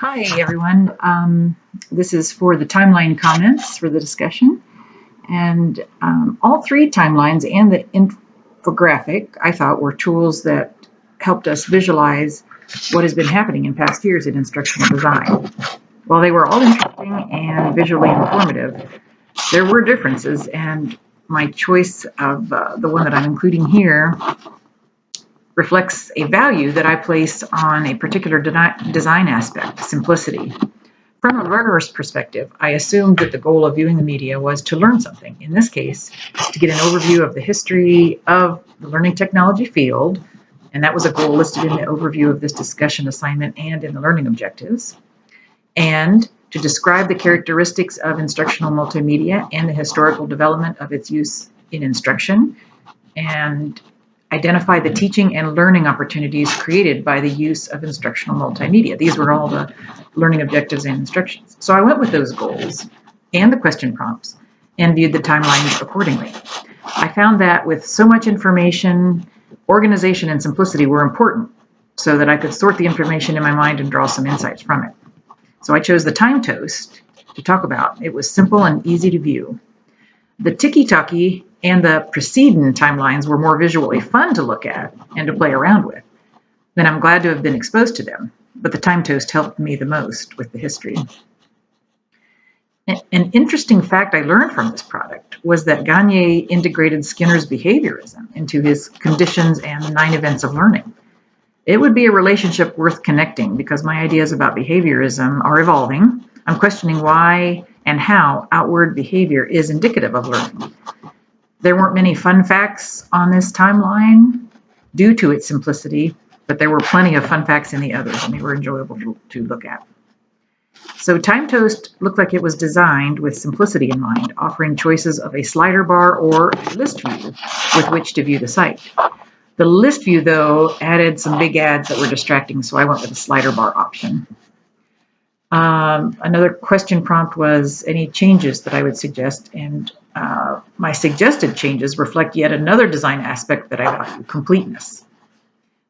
Hi, everyone. This is for the timeline comments for the discussion. And all three timelines and the infographic, I thought, were tools that helped us visualize what has been happening in past years in instructional design. While they were all interesting and visually informative, there were differences, and my choice of the one that I'm including here reflects a value that I place on a particular design aspect, simplicity. From a learner's perspective, I assumed that the goal of viewing the media was to learn something. In this case, to get an overview of the history of the learning technology field, and that was a goal listed in the overview of this discussion assignment and in the learning objectives, and to describe the characteristics of instructional multimedia and the historical development of its use in instruction, and identify the teaching and learning opportunities created by the use of instructional multimedia. These were all the learning objectives and instructions. So I went with those goals and the question prompts and viewed the timelines accordingly. I found that with so much information, organization and simplicity were important so that I could sort the information in my mind and draw some insights from it. So I chose the time toast to talk about. It was simple and easy to view. The tiki-taki and the preceding timelines were more visually fun to look at and to play around with. Then I'm glad to have been exposed to them, but the time toast helped me the most with the history. An interesting fact I learned from this product was that Gagne integrated Skinner's behaviorism into his conditions and 9 events of learning. It would be a relationship worth connecting because my ideas about behaviorism are evolving. I'm questioning why and how outward behavior is indicative of learning. There weren't many fun facts on this timeline due to its simplicity, but there were plenty of fun facts in the others, and they were enjoyable to look at. So Time Toast looked like it was designed with simplicity in mind, offering choices of a slider bar or a list view with which to view the site. The list view, though, added some big ads that were distracting, so I went with the slider bar option. Another question prompt was any changes that I would suggest, and my suggested changes reflect yet another design aspect that I value, completeness.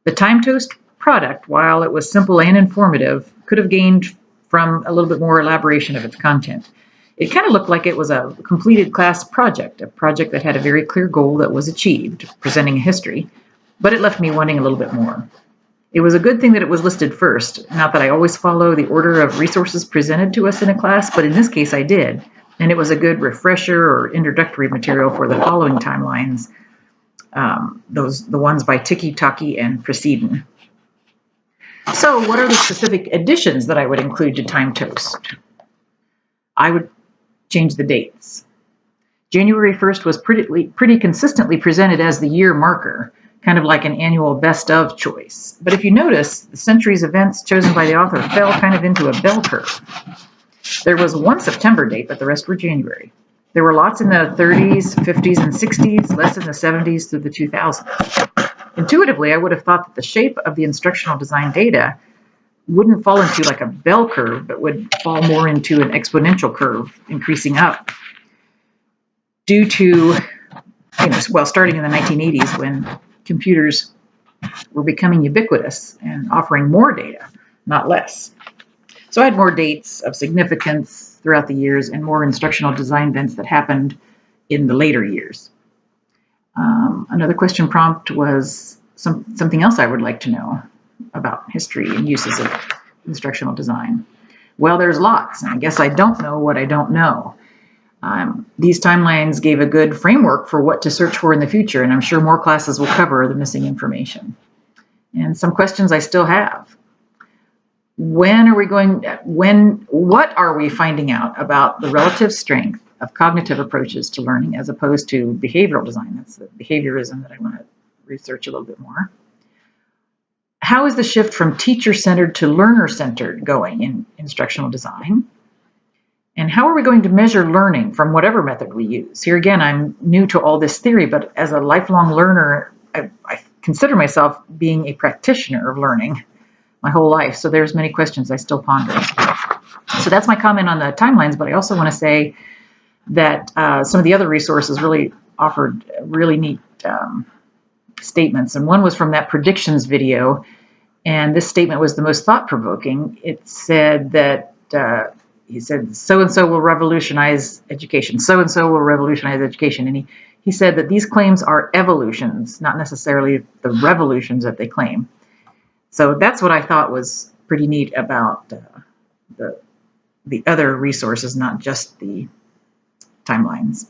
The Time Toast product, while it was simple and informative, could have gained from a little bit more elaboration of its content. It kind of looked like it was a completed class project, a project that had a very clear goal that was achieved, presenting a history, but it left me wanting a little bit more. It was a good thing that it was listed first. Not that I always follow the order of resources presented to us in a class, but in this case I did. And it was a good refresher or introductory material for the following timelines, the ones by Tiki Taki and Preceding. So what are the specific additions that I would include to Time Toast? I would change the dates. January 1st was pretty consistently presented as the year marker, kind of like an annual best of choice. But if you notice, the century's events chosen by the author fell kind of into a bell curve. There was one September date, but the rest were January. There were lots in the 30s, 50s, and 60s, less in the 70s through the 2000s. Intuitively, I would have thought that the shape of the instructional design data wouldn't fall into like a bell curve, but would fall more into an exponential curve, increasing up due to, starting in the 1980s when computers were becoming ubiquitous and offering more data, not less. So I had more dates of significance throughout the years and more instructional design events that happened in the later years. Another question prompt was something else I would like to know about history and uses of instructional design. Well, there's lots, and I guess I don't know what I don't know. These timelines gave a good framework for what to search for in the future, and I'm sure more classes will cover the missing information. And some questions I still have. What are we finding out about the relative strength of cognitive approaches to learning as opposed to behavioral design? That's the behaviorism that I want to research a little bit more. How is the shift from teacher-centered to learner-centered going in instructional design? And how are we going to measure learning from whatever method we use? Here again, I'm new to all this theory, but as a lifelong learner, I consider myself being a practitioner of learning my whole life. So there's many questions I still ponder. So that's my comment on the timelines, but I also want to say that some of the other resources really offered really neat statements. And one was from that predictions video And this statement was the most thought-provoking. It said that, he said, so-and-so will revolutionize education. So-and-so will revolutionize education. And he said that these claims are evolutions, not necessarily the revolutions that they claim. So that's what I thought was pretty neat about the other resources, not just the timelines.